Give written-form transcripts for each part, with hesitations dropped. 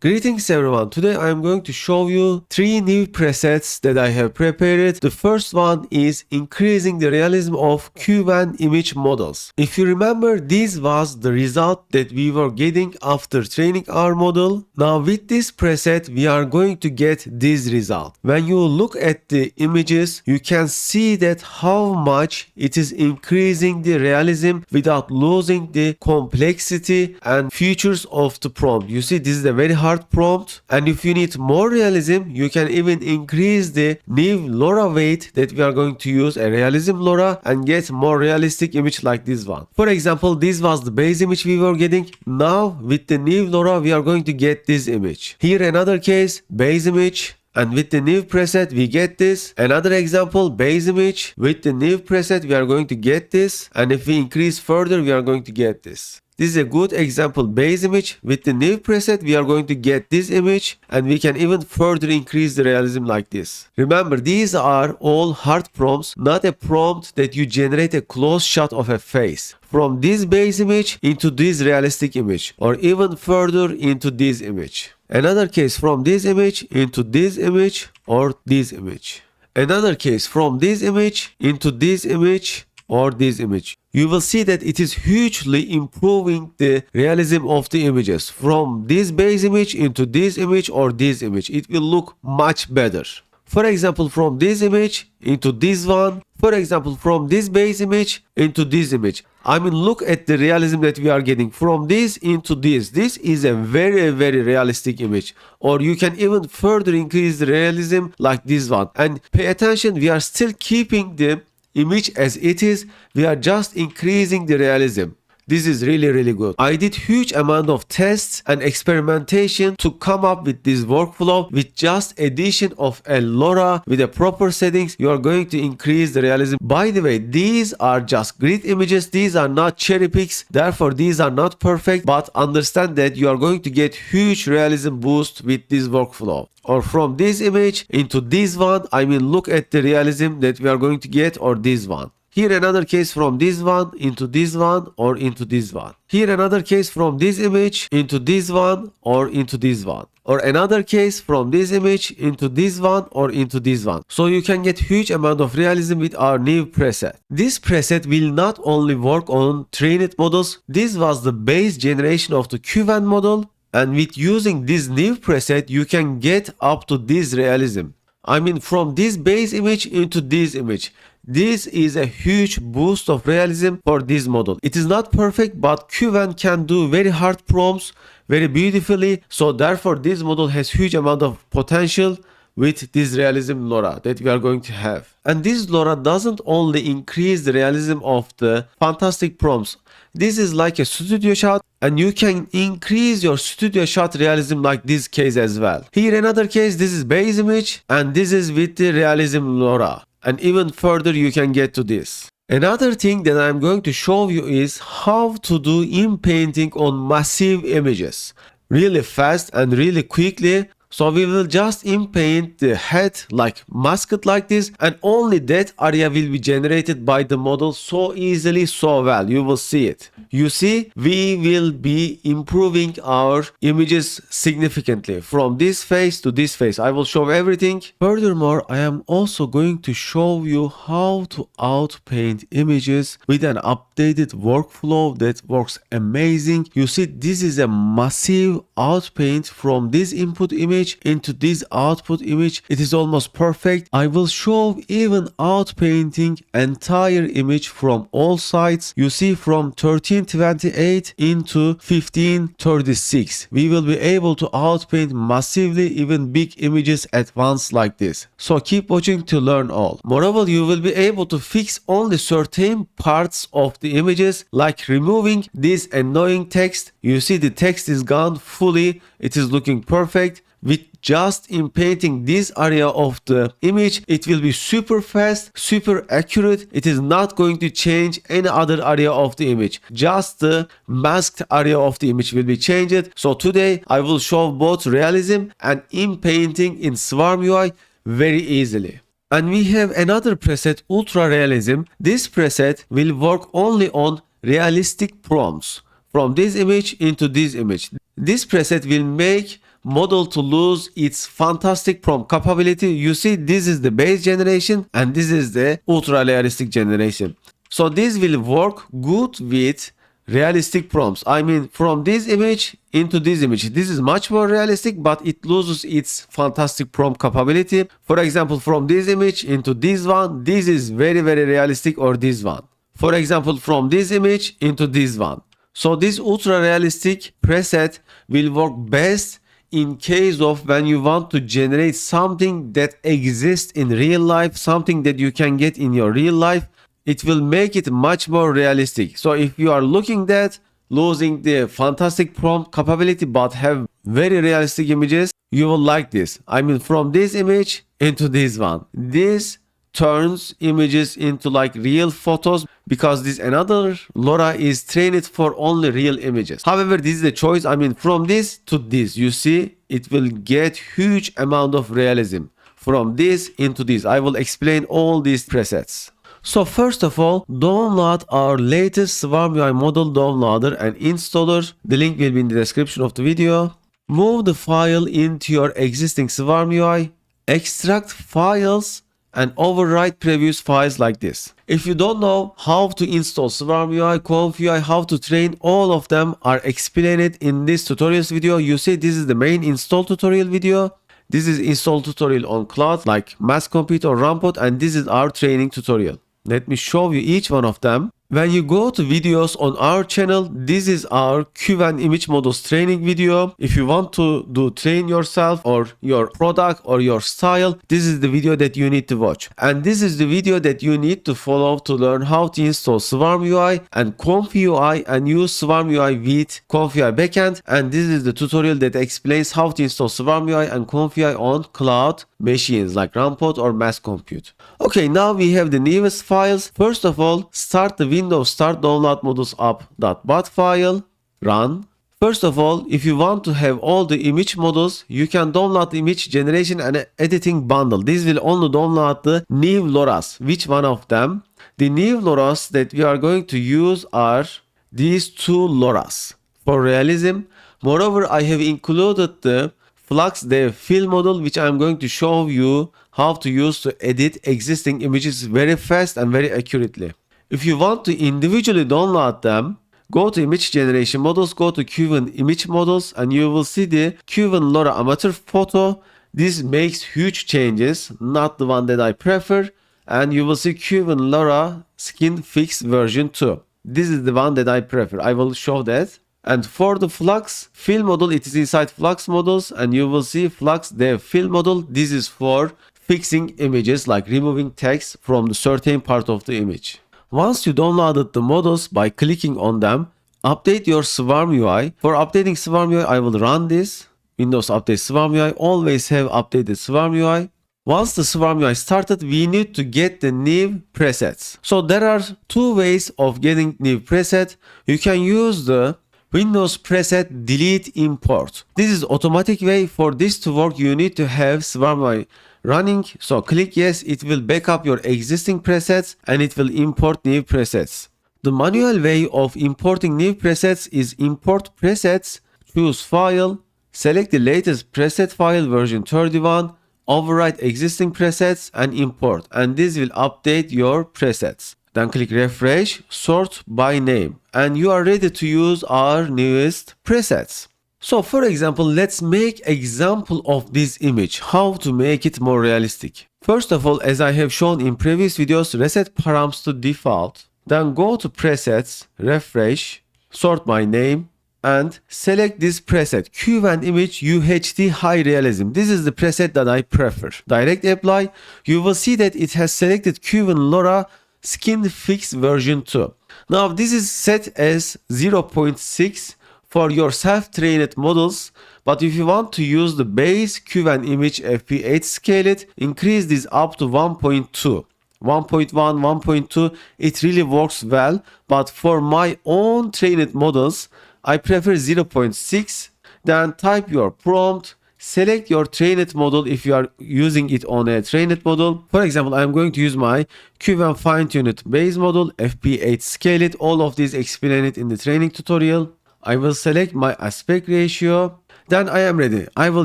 Greetings everyone, today I am going to show you 3 new presets that I have prepared. The first one is increasing the realism of Qwen image models. If you remember, this was the result that we were getting after training our model. Now with this preset we are going to get this result. When you look at the images, you can see that how much it is increasing the realism without losing the complexity and features of the prompt. You see, this is a very hard prompt, and if you need more realism, you can even increase the new LoRA weight that we are going to use, a realism LoRA, and get more realistic image like this one. For example, this was the base image we were getting. Now with the new LoRA we are going to get this image. Here another case, base image, and with the new preset we get this. Another example, base image, with the new preset we are going to get this, and if we increase further we are going to get this. This is a good example, base image. With the new preset we are going to get this image, and we can even further increase the realism like this. Remember, these are all hard prompts, not a prompt that you generate a close shot of a face from this base image into this realistic image, or even further into this image. Another case, from this image into this image or this image. Another case, from this image into this image or this image. You will see that it is hugely improving the realism of the images. From this base image into this image or this image, it will look much better. For example, from this image into this one. For example, from this base image into this image. I mean, look at the realism that we are getting from this into this. This is a very realistic image. Or you can even further increase the realism like this one. And pay attention, we are still keeping the image as it is. We are just increasing the realism. This is really good. I did huge amount of tests and experimentation to come up with this workflow. With just addition of a LoRA with the proper settings, you are going to increase the realism. By the way, these are just grid images. These are not cherry picks. Therefore, these are not perfect, but understand that you are going to get huge realism boost with this workflow. Or from this image into this one, I mean, look at the realism that we are going to get, or this one. Here another case, from this one into this one or into this one. Here another case, from this image into this one or into this one. Or another case, from this image into this one or into this one. So you can get huge amount of realism with our new preset. This preset will not only work on trained models. This was the base generation of the Qwen model. And with using this new preset, you can get up to this realism. I mean, from this base image into this image. This is a huge boost of realism for this model. It is not perfect, but Qwen can do very hard prompts very beautifully. So therefore, this model has huge amount of potential with this realism LoRA that we are going to have. And this LoRA doesn't only increase the realism of the fantastic prompts. This is like a studio shot, and you can increase your studio shot realism like this case as well. Here another case, this is base image, and this is with the realism LoRA. And even further you can get to this. Another thing that I'm going to show you is how to do inpainting on massive images really fast and really quickly. So we will just inpaint the head like masked like this, and only that area will be generated by the model so easily, so well. You will see it. You see, we will be improving our images significantly from this face to this face. I will show everything. Furthermore, I am also going to show you how to outpaint images with an updated workflow that works amazing. You see, this is a massive outpaint from this input image into this output image. It is almost perfect. I will show even outpainting entire image from all sides. You see, from 1328 into 1536. We will be able to outpaint massively even big images at once like this. So keep watching to learn all. Moreover, you will be able to fix only certain parts of the images, like removing this annoying text. You see, the text is gone fully. It is looking perfect. With just inpainting this area of the image, it will be super fast, super accurate. It is not going to change any other area of the image. Just the masked area of the image will be changed. So today I will show both realism and inpainting in SwarmUI very easily. And we have another preset, Ultra Realism. This preset will work only on realistic prompts. From this image into this image. This preset will make model to lose its fantastic prompt capability. You see, this is the base generation and this is the ultra realistic generation. So this will work good with realistic prompts. I mean, from this image into this image, this is much more realistic, but it loses its fantastic prompt capability. For example, from this image into this one, this is very realistic, or this one. For example, from this image into this one. So this ultra realistic preset will work best in case of when you want to generate something that exists in real life, something that you can get in your real life. It will make it much more realistic. So if you are looking at losing the fantastic prompt capability but have very realistic images, you will like this. I mean, from this image into this one. This turns images into like real photos because this another LoRA is trained for only real images. However, this is the choice. I mean, from this to this, you see, it will get huge amount of realism. From this into this, I will explain all these presets. So first of all, download our latest SwarmUI model downloader and installer. The link will be in the description of the video. Move the file into your existing SwarmUI, extract files, and overwrite previous files like this. If you don't know how to install SwarmUI, ComfyUI, how to train, all of them are explained in this tutorials video. You see, this is the main install tutorial video. This is install tutorial on cloud like Mass Compute or Rampot, and this is our training tutorial. Let me show you each one of them. When you go to videos on our channel, this is our Qwen image models training video. If you want to train yourself or your product or your style, this is the video that you need to watch. And this is the video that you need to follow to learn how to install SwarmUI and ComfyUI and use SwarmUI with ComfyUI backend. And this is the tutorial that explains how to install SwarmUI and ComfyUI on cloud machines like Rampot or Mass Compute. Okay, now we have the newest files. First of all, start the Windows Start Download Models App.bat file, run. First of all, if you want to have all the image models, you can download the image generation and editing bundle. This will only download the new LoRAs. Which one of them? The new LoRAs that we are going to use are these two LoRAs for Realism. Moreover, I have included the FLUX Dev fill model, which I am going to show you how to use to edit existing images very fast and very accurately. If you want to individually download them, go to image generation models, go to Qwen image models, and you will see the Qwen LoRA amateur photo. This makes huge changes, not the one that I prefer. And you will see Qwen LoRA skin fix version 2. This is the one that I prefer. I will show that. And for the FLUX fill model, it is inside FLUX models, and you will see FLUX Dev fill model. This is for fixing images, like removing text from the certain part of the image. Once you downloaded the models, by clicking on them, update your SwarmUI. For updating SwarmUI, I will run this. Windows Update SwarmUI. Always have updated SwarmUI. Once the SwarmUI started, we need to get the new presets. So there are two ways of getting new preset. You can use the Windows preset delete import. This is automatic way. For this to work, you need to have SwarmUI running. So click yes, it will back up your existing presets and it will import new presets. The manual way of importing new presets is import presets, choose file, select the latest preset file version 31, overwrite existing presets and import, and this will update your presets. Then click refresh, sort by name, and you are ready to use our newest presets. So for example, let's make example of this image, how to make it more realistic. First of all, as I have shown in previous videos, reset params to default. Then go to presets, refresh, sort by name, and select this preset, Qwen image UHD high realism. This is the preset that I prefer. Direct apply, you will see that it has selected Qwen LoRA Skin Fix version 2. Now this is set as 0.6 for your self-trained models, but if you want to use the base Qwen image FP8 scale it, increase this up to 1.2. 1.1, 1.2, it really works well, but for my own trained models, I prefer 0.6. Then type your prompt, select your trained model if you are using it on a trained model. For example, I'm going to use my Qwen fine-tuned base model, FP8 scale it. All of these explain it in the training tutorial. I will select my aspect ratio. Then I am ready. I will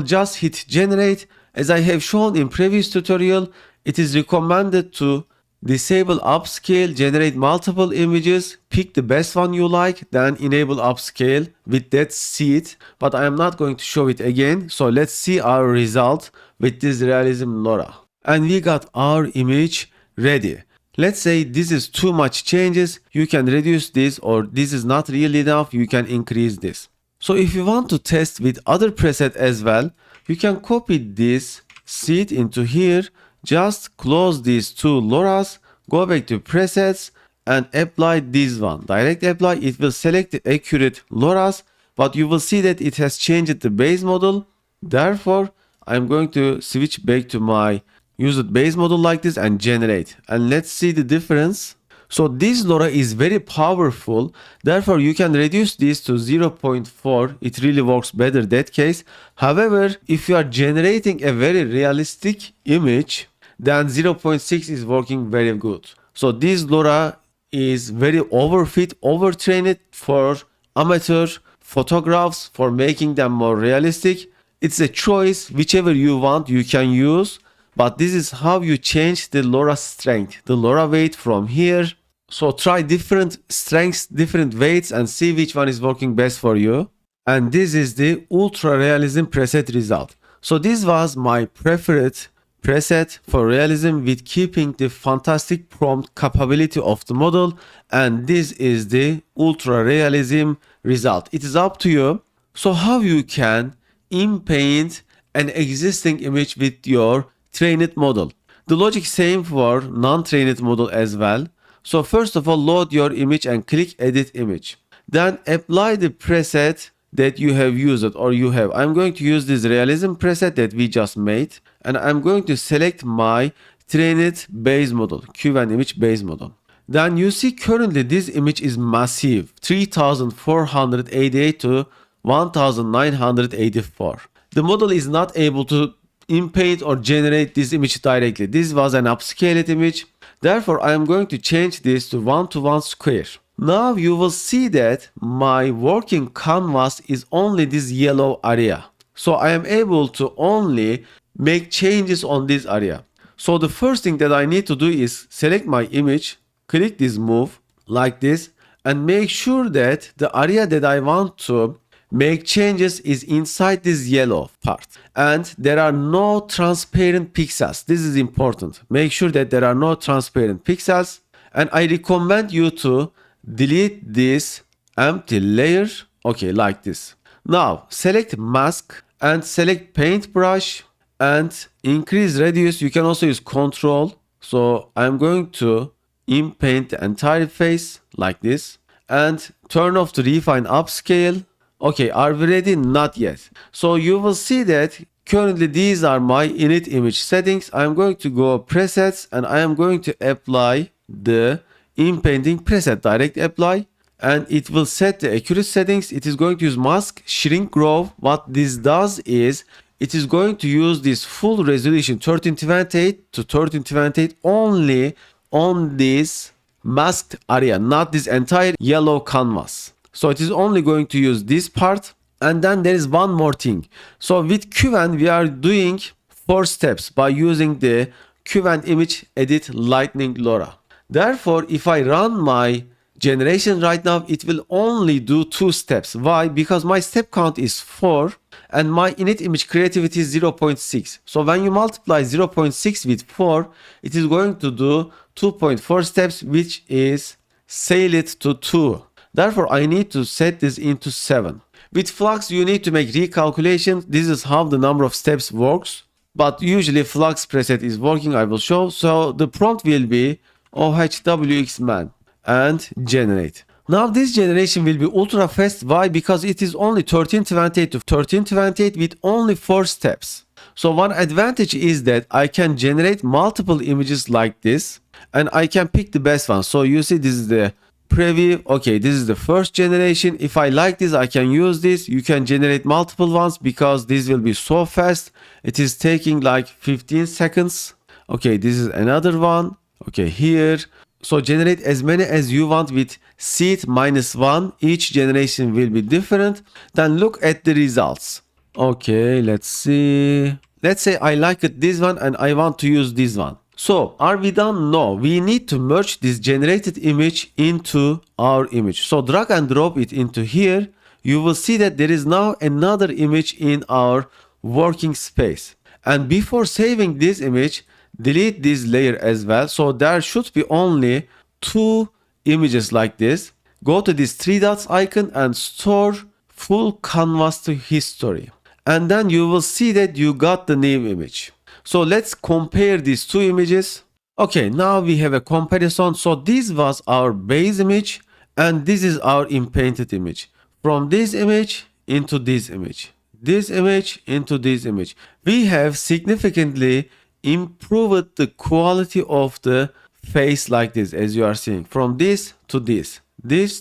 just hit generate. As I have shown in previous tutorial, it is recommended to disable upscale, generate multiple images, pick the best one you like, then enable upscale with that seed. But I am not going to show it again. So let's see our result with this Realism LoRA. And we got our image ready. Let's say this is too much changes. You can reduce this, or this is not really enough. You can increase this. So if you want to test with other preset as well, you can copy this seed into here. Just close these two LoRAs, go back to presets and apply this one. Direct apply, it will select the accurate LoRAs, but you will see that it has changed the base model. Therefore, I'm going to switch back to my used base model like this and generate. And let's see the difference. So this LoRA is very powerful. Therefore, you can reduce this to 0.4. It really works better that case. However, if you are generating a very realistic image, then 0.6 is working very good. So this LoRA is very overfit, overtrained for amateur photographs, for making them more realistic. It's a choice, whichever you want, you can use. But this is how you change the LoRA strength, the LoRA weight from here. So try different strengths, different weights, and see which one is working best for you. And this is the Ultra Realism preset result. So this was my preferred preset for realism with keeping the fantastic prompt capability of the model. And this is the Ultra Realism result. It is up to you. So how you can inpaint an existing image with your trained model. The logic same for non-trained model as well. So first of all, load your image and click edit image. Then apply the preset that you have used or you have. I'm going to use this realism preset that we just made. And I'm going to select my trained base model, Qwen image base model. Then you see currently this image is massive, 3488 to 1984. The model is not able to inpaint or generate this image directly. This was an upscaled image. Therefore, I am going to change this to 1-to-1 square. Now you will see that my working canvas is only this yellow area. So I am able to only make changes on this area. So the first thing that I need to do is select my image, click this move like this, and make sure that the area that I want to make changes is inside this yellow part. And there are no transparent pixels. This is important. Make sure that there are no transparent pixels. And I recommend you to delete this empty layer. Okay, like this. Now select mask and select paintbrush and increase radius. You can also use control. So I'm going to inpaint the entire face like this and turn off the refine upscale. Okay, are we ready? Not yet. So you will see that currently these are my init image settings. I'm going to go presets and I am going to apply the Inpainting preset, direct apply, and it will set the accurate settings. It is going to use mask, shrink, grow. What this does is it is going to use this full resolution 1328 to 1328 only on this masked area, not this entire yellow canvas. So it is only going to use this part. And then there is one more thing. So with Qwen, we are doing 4 steps by using the Qwen image edit lightning LoRA. Therefore, if I run my generation right now, it will only do 2 steps. Why? Because my step count is 4 and my init image creativity is 0.6. So when you multiply 0.6 with 4, it is going to do 2.4 steps, which is scale it to 2. Therefore, I need to set this into 7. With Flux, you need to make recalculations. This is how the number of steps works. But usually Flux preset is working, I will show. So the prompt will be ohwxman and generate. Now this generation will be ultra fast. Why? Because it is only 1328 to 1328 with only 4 steps. So one advantage is that I can generate multiple images like this and I can pick the best one. So you see this is the preview. Okay, this is the first generation. If I like this, I can use this. You can generate multiple ones because this will be so fast. It is taking like 15 seconds. Okay, this is another one. Okay, here. So generate as many as you want with seed -1. Each generation will be different. Then look at the results. Okay, let's see. Let's say I like it this one and I want to use this one. So are we done? No, we need to merge this generated image into our image. So drag and drop it into here. You will see that there is now another image in our working space. And before saving this image, delete this layer as well. So there should be only two images like this. Go to this three dots icon and store full canvas to history. And then you will see that you got the new image. So let's compare these two images. Okay, now we have a comparison. So this was our base image and this is our Inpainted image. From this image into this image. This image into this image. We have significantly improved the quality of the face like this, as you are seeing, from this to this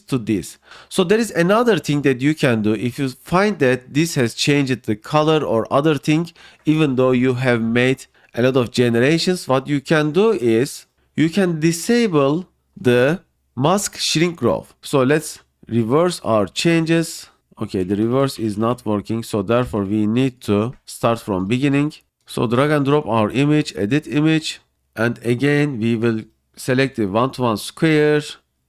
to this. So there is another thing that you can do. If you find that this has changed the color or other thing, even though you have made a lot of generations, what you can do is you can disable the mask shrink growth. So let's reverse our changes. Okay, the reverse is not working, so therefore we need to start from beginning. So drag and drop our image, edit image, and again we will select the one-to-one square,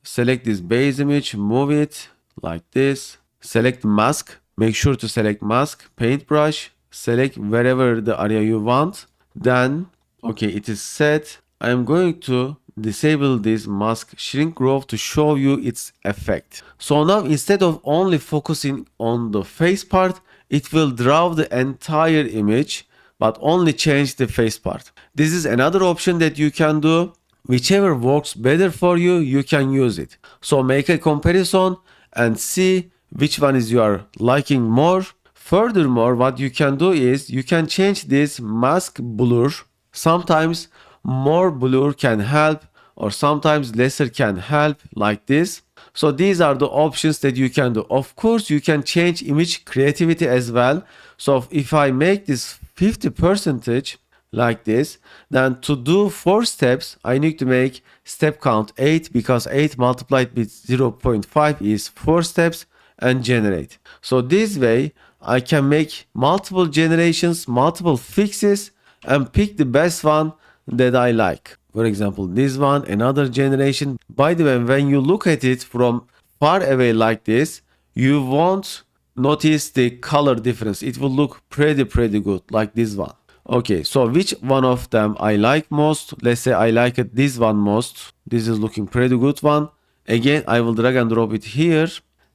select this base image, move it like this, select mask, make sure to select mask, paintbrush, select wherever the area you want. Then, okay, it is set. I am going to disable this mask shrink growth to show you its effect. So now instead of only focusing on the face part, it will draw the entire image but only change the face part. This is another option that you can do. Whichever works better for you, you can use it. So make a comparison and see which one is you are liking more. Furthermore, what you can do is you can change this mask blur. Sometimes more blur can help or sometimes lesser can help, like this. So these are the options that you can do. Of course, you can change image creativity as well. So if I make this 50% like this, then to do 4 steps, I need to make step count 8 because 8 multiplied with 0.5 is 4 steps and generate. So this way I can make multiple generations, multiple fixes and pick the best one that I like. For example, this one, another generation. By the way, when you look at it from far away like this, you won't notice the color difference. It will look pretty good like this one. Okay, so which one of them I like most? Let's say I like it this one most. This is looking pretty good one. Again, I will drag and drop it here.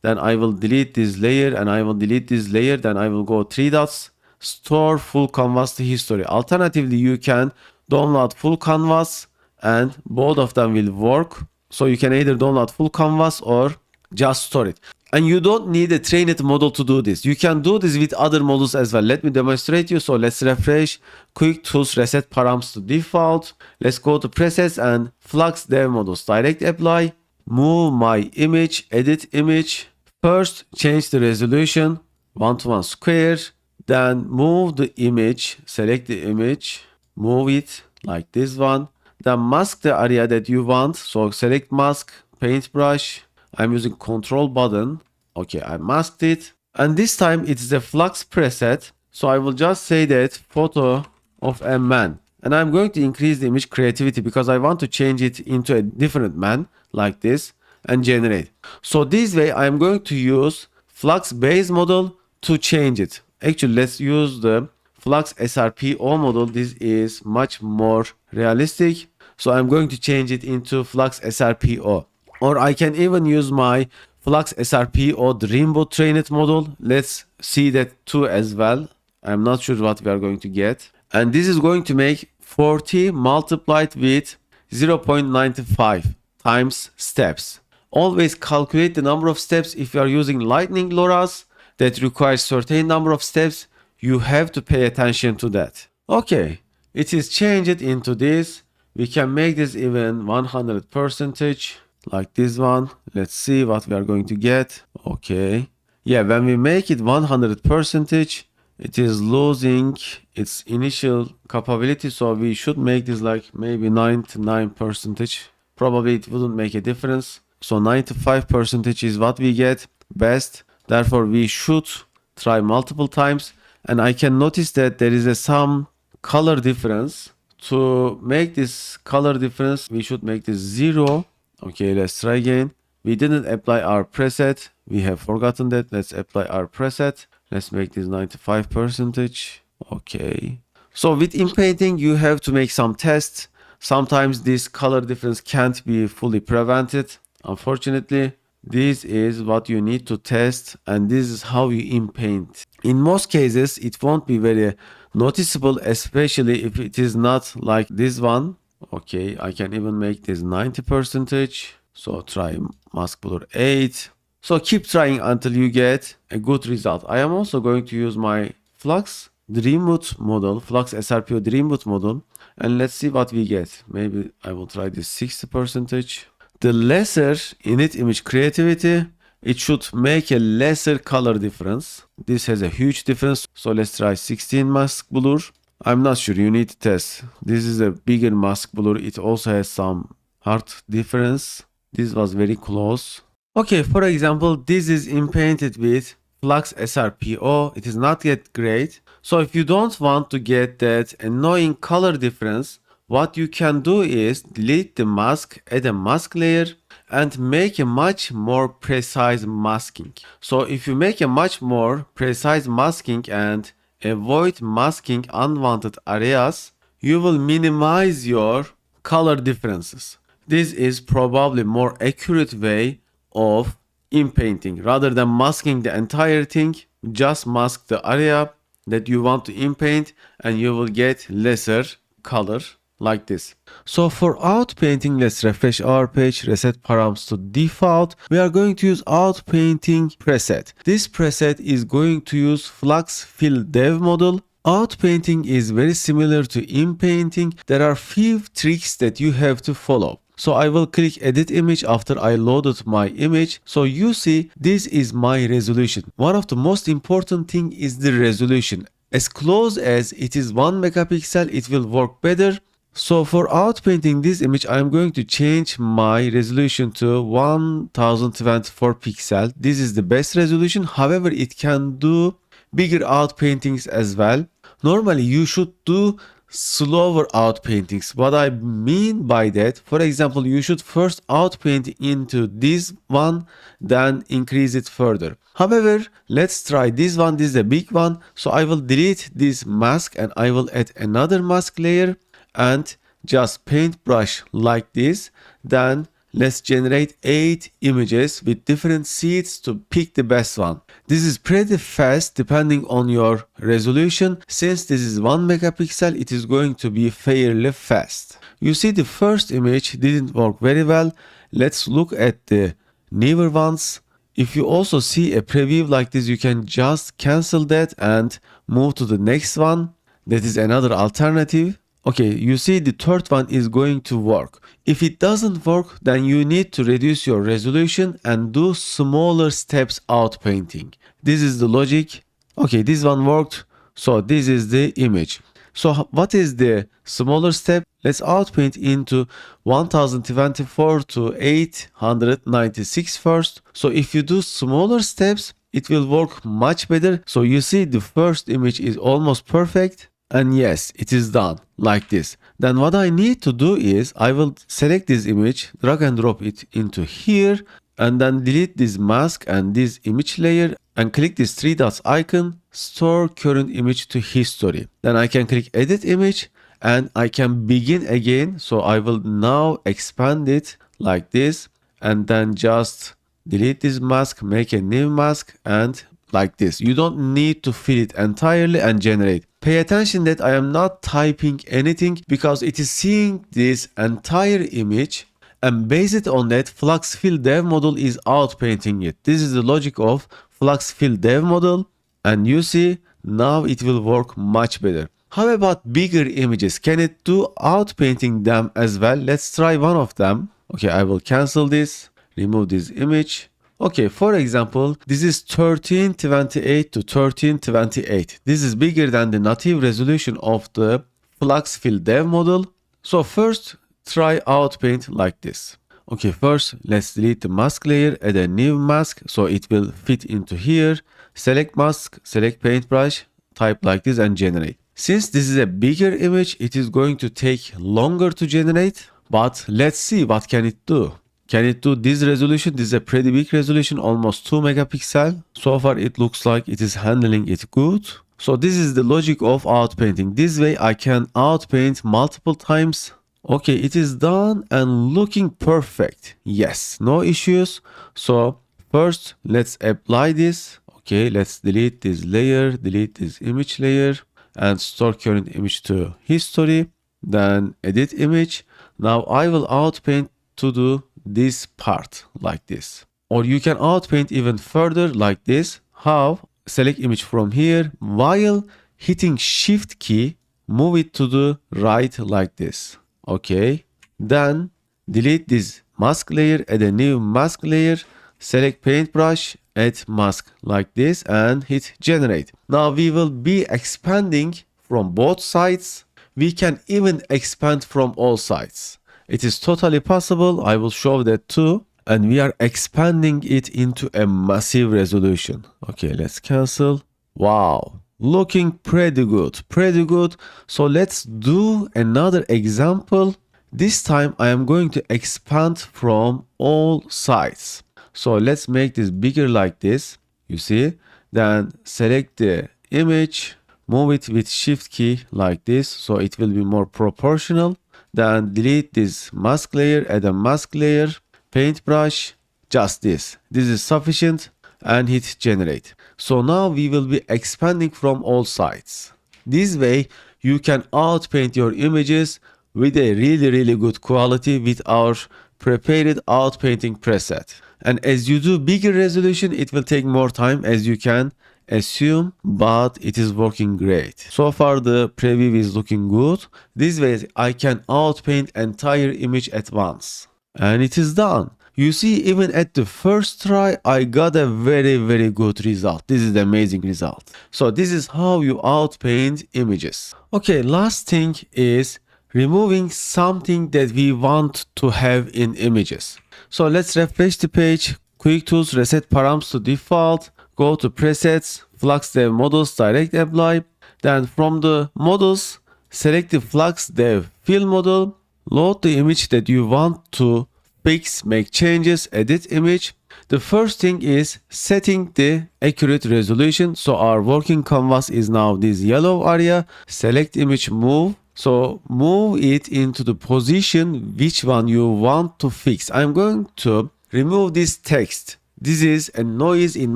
Then I will delete this layer and I will delete this layer. Then I will go 3 dots, store full canvas to history. Alternatively, you can download full canvas and both of them will work. So you can either download full canvas or just store it. And you don't need a trained model to do this. You can do this with other models as well. Let me demonstrate you. So let's refresh, quick tools, reset params to default. Let's go to presets and FLUX Dev models, direct apply, move my image, edit image. First, change the resolution, 1:1 square. Then move the image, select the image, move it like this one. Then mask the area that you want. So select mask, paintbrush. I'm using control button. Okay, I masked it. And this time it is a flux preset. So I will just say that photo of a man. And I'm going to increase the image creativity because I want to change it into a different man like this and generate. So this way I'm going to use flux base model to change it. Actually, let's use the flux SRPO model. This is much more realistic. So I'm going to change it into flux SRPO. Or I can even use my flux SRPO Dreamboat trained model. Let's see that too as well. I'm not sure what we are going to get. And this is going to make 40 multiplied with 0.95 times steps. Always calculate the number of steps. If you are using Lightning LoRAs that requires certain number of steps, you have to pay attention to that. Okay, it is changed into this. We can make this even 100%. Like this one. Let's see what we are going to get. Okay. Yeah, when we make it 100%, it is losing its initial capability. So we should make this like maybe 99%. Probably it wouldn't make a difference. So 95% is what we get best. Therefore, we should try multiple times. and I can notice that there is some color difference. To make this color difference, we should make this 0. Okay, let's try again. We didn't apply our preset. We have forgotten that. Let's apply our preset. Let's make this 95%. Okay. So with Inpainting, you have to make some tests. Sometimes this color difference can't be fully prevented. Unfortunately, this is what you need to test, and this is how you inpaint. In most cases, it won't be very noticeable, especially if it is not like this one. Okay, I can even make this 90%. So try mask blur 8. So keep trying until you get a good result. I am also going to use my Flux Dreamwood model, Flux SRPO Dreamwood model, and let's see what we get. Maybe I will try this 60%. The lesser init image creativity, it should make a lesser color difference. This has a huge difference. So let's try 16 mask blur. I'm not sure, you need to test. This is a bigger mask blur. It also has some hard difference. This was very close. Okay, for example, this is Inpainted with Flux SRPO. It is not yet great. So if you don't want to get that annoying color difference, what you can do is delete the mask, add a mask layer, and make a much more precise masking. So if you make a much more precise masking and avoid masking unwanted areas, you will minimize your color differences. This is probably more accurate way of inpainting. Rather than masking the entire thing, just mask the area that you want to inpaint and you will get lesser color like this. So for outpainting, let's refresh our page, reset params to default. We are going to use outpainting preset. This preset is going to use Flux Fill Dev model. Outpainting is very similar to inpainting. There are few tricks that you have to follow. So I will click edit image after I loaded my image. So you see, this is my resolution. One of the most important thing is the resolution. As close as it is 1 megapixel, it will work better. So for outpainting this image, I'm going to change my resolution to 1024 pixel. This is the best resolution. However, it can do bigger outpaintings as well. Normally, you should do slower outpaintings. What I mean by that, for example, you should first outpaint into this one, then increase it further. However, let's try this one. This is a big one. So I will delete this mask and I will add another mask layer and just paintbrush like this. Then let's generate 8 images with different seeds to pick the best one. This is pretty fast depending on your resolution. Since this is 1 megapixel, it is going to be fairly fast. You see, the first image didn't work very well. Let's look at the newer ones. If you also see a preview like this, you can just cancel that and move to the next one. That is another alternative. Okay, you see the third one is going to work. If it doesn't work, then you need to reduce your resolution and do smaller steps outpainting. This is the logic. Okay, this one worked. So this is the image. So what is the smaller step? Let's outpaint into 1024 to 896 first. So if you do smaller steps, it will work much better. So you see the first image is almost perfect. And yes, it is done like this. Then what I need to do is I will select this image, drag and drop it into here, and then delete this mask and this image layer and click this 3 dots icon, store current image to history. Then I can click edit image and I can begin again. So I will now expand it like this and then just delete this mask, make a new mask and like this. You don't need to fill it entirely and generate. Pay attention that I am not typing anything because it is seeing this entire image and based on that, Flux Fill Dev model is outpainting it. This is the logic of Flux Fill Dev model, and you see now it will work much better. How about bigger images? Can it do outpainting them as well? Let's try one of them. Okay, I will cancel this, remove this image. Okay, for example, this is 1328 to 1328. This is bigger than the native resolution of the Flux Fill Dev model. So first, try outpaint like this. Okay, first, let's delete the mask layer, add a new mask so it will fit into here. Select mask, select paintbrush, type like this and generate. Since this is a bigger image, it is going to take longer to generate, but let's see what can it do. Can it do this resolution? This is a pretty big resolution, almost 2 megapixel. So far it looks like it is handling it good. So this is the logic of outpainting. This way I can outpaint multiple times. Okay, it is done and looking perfect. Yes, no issues. So first let's apply this. Okay, let's delete this layer, delete this image layer and store current image to history. Then edit image. Now I will outpaint to do this part like this. Or you can outpaint even further like this. How? Select image from here, while hitting shift key, move it to the right like this. Okay. Then delete this mask layer, add a new mask layer, select paintbrush, add mask like this and hit generate. Now we will be expanding from both sides. We can even expand from all sides. It is totally possible. I will show that too. And we are expanding it into a massive resolution. Okay, let's cancel. Wow, looking pretty good, pretty good. So let's do another example. This time I am going to expand from all sides. So let's make this bigger like this. You see? Then select the image, move it with shift key like this. So it will be more proportional. Then delete this mask layer, add a mask layer, paintbrush, just this. This is sufficient and hit generate. So now we will be expanding from all sides. This way you can outpaint your images with a really good quality with our prepared outpainting preset. And as you do bigger resolution, it will take more time as you can assume, but it is working great. So far the preview is looking good. This way I can outpaint entire image at once. And it is done. You see, even at the first try, I got a very good result. This is the amazing result. So this is how you outpaint images. Okay, last thing is removing something that we want to have in images. So let's refresh the page. Quick tools, reset params to default. Go to presets, FLUX Dev models, direct apply. Then from the models, select the FLUX Dev fill model. Load the image that you want to fix, make changes, edit image. The first thing is setting the accurate resolution. So our working canvas is now this yellow area. Select image, move. So move it into the position which one you want to fix. I'm going to remove this text. This is a noise in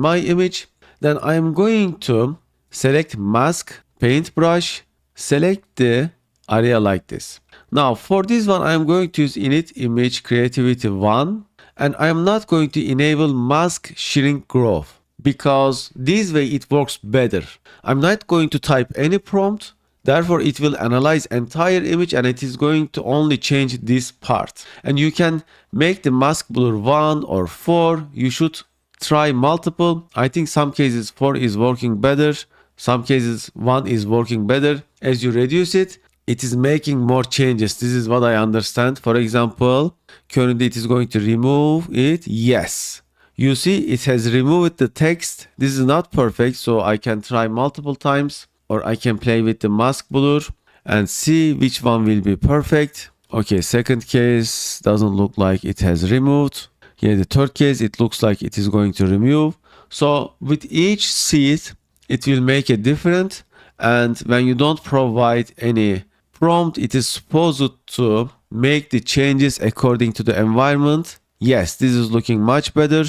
my image. Then I'm going to select mask, paintbrush, select the area like this. Now for this one, I'm going to use init image creativity 1 and I'm not going to enable mask shrink growth because this way it works better. I'm not going to type any prompt. Therefore, it will analyze entire image and it is going to only change this part. And you can make the mask blur 1 or 4. You should try multiple. I think some cases 4 is working better. Some cases 1 is working better. As you reduce it, it is making more changes. This is what I understand. For example, currently it is going to remove it. Yes. You see, it has removed the text. This is not perfect, so I can try multiple times. Or I can play with the mask blur and see which one will be perfect. Okay, second case doesn't look like it has removed. Here the third case, it looks like it is going to remove. So with each seed, it will make a difference. And when you don't provide any prompt, it is supposed to make the changes according to the environment. Yes, this is looking much better.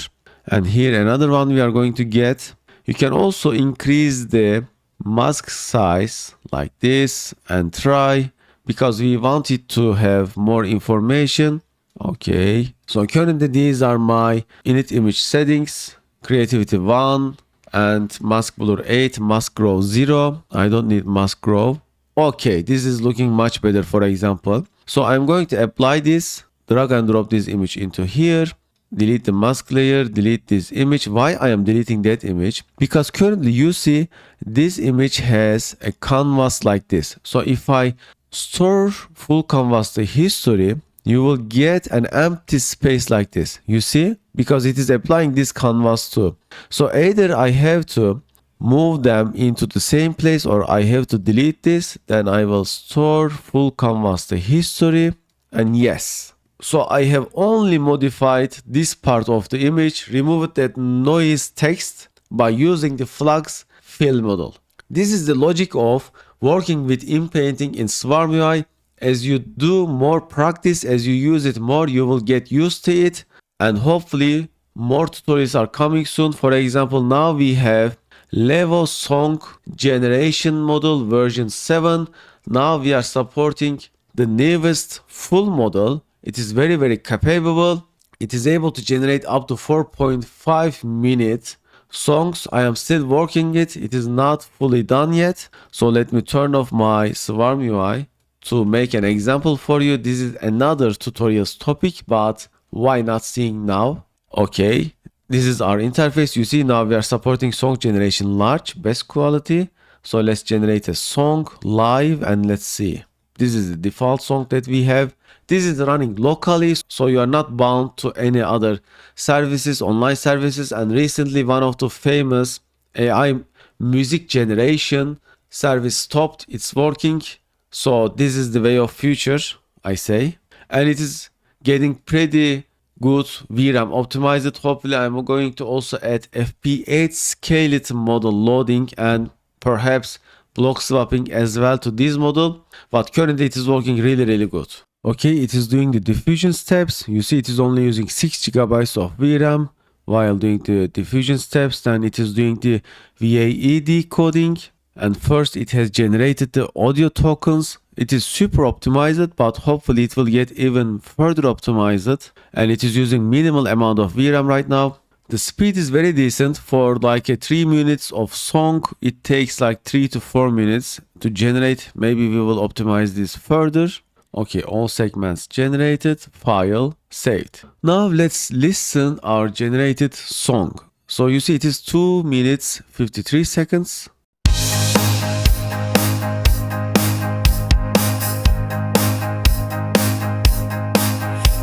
And here another one we are going to get. You can also increase the mask size like this and try because we want it to have more information. Okay, so currently these are my init image settings, creativity 1 and mask blur 8, mask grow 0. I don't need mask grow. Okay, this is looking much better, for example. So I'm going to apply this, drag and drop this image into here. Delete the mask layer, delete this image. Why I am deleting that image? Because currently you see this image has a canvas like this. So if I store full canvas to history, you will get an empty space like this. You see? Because it is applying this canvas too. So either I have to move them into the same place, or I have to delete this. Then I will store full canvas the history, and yes. So I have only modified this part of the image, removed that noise text by using the FLUX Fill model. This is the logic of working with Inpainting in SwarmUI. As you do more practice, as you use it more, you will get used to it, and hopefully more tutorials are coming soon. For example, now we have Levo song generation model version 7. Now we are supporting the newest full model. It is very capable. It is able to generate up to 4.5 minute songs. I am still working it. It is not fully done yet. So let me turn off my SwarmUI to make an example for you. This is another tutorials topic, but why not seeing now? Okay, this is our interface. You see now we are supporting song generation large, best quality. So let's generate a song live and let's see. This is the default song that we have. This is running locally, so you are not bound to any other services, online services. And recently one of the famous AI music generation service stopped its working. So this is the way of future, I say. And it is getting pretty good VRAM optimized. Hopefully I'm going to also add FP8 skeleton model loading and perhaps block swapping as well to this model, but currently it is working really good. Okay, it is doing the diffusion steps. You see it is only using 6 GB of VRAM while doing the diffusion steps. Then it is doing the VAE decoding, and first it has generated the audio tokens. It is super optimized, but hopefully it will get even further optimized, and it is using minimal amount of VRAM right now. The speed is very decent. For like a 3 minutes of song, it takes like 3 to 4 minutes to generate. Maybe we will optimize this further. Okay, all segments generated, file saved. Now let's listen our generated song. So you see it is 2 minutes 53 seconds.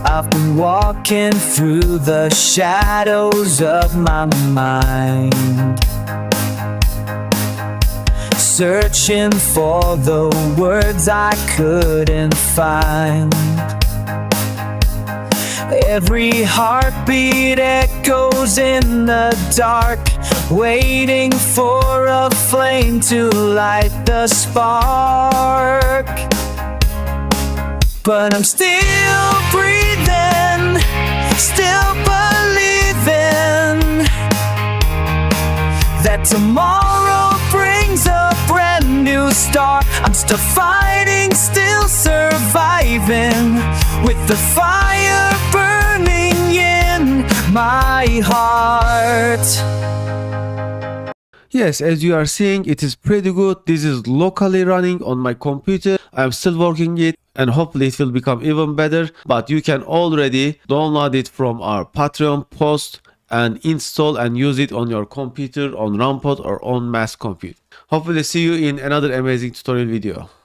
I've been walking through the shadows of my mind, searching for the words I couldn't find. Every heartbeat echoes in the dark, waiting for a flame to light the spark. But I'm still breathing, still believing that tomorrow brings a brand new start. I'm still fighting, still surviving, with the fire burning in my heart. Yes, as you are seeing, it is pretty good. This is locally running on my computer. I'm still working it, and hopefully it will become even better. But you can already download it from our Patreon post and install and use it on your computer, on Rampart or on mass compute. Hopefully see you in another amazing tutorial video.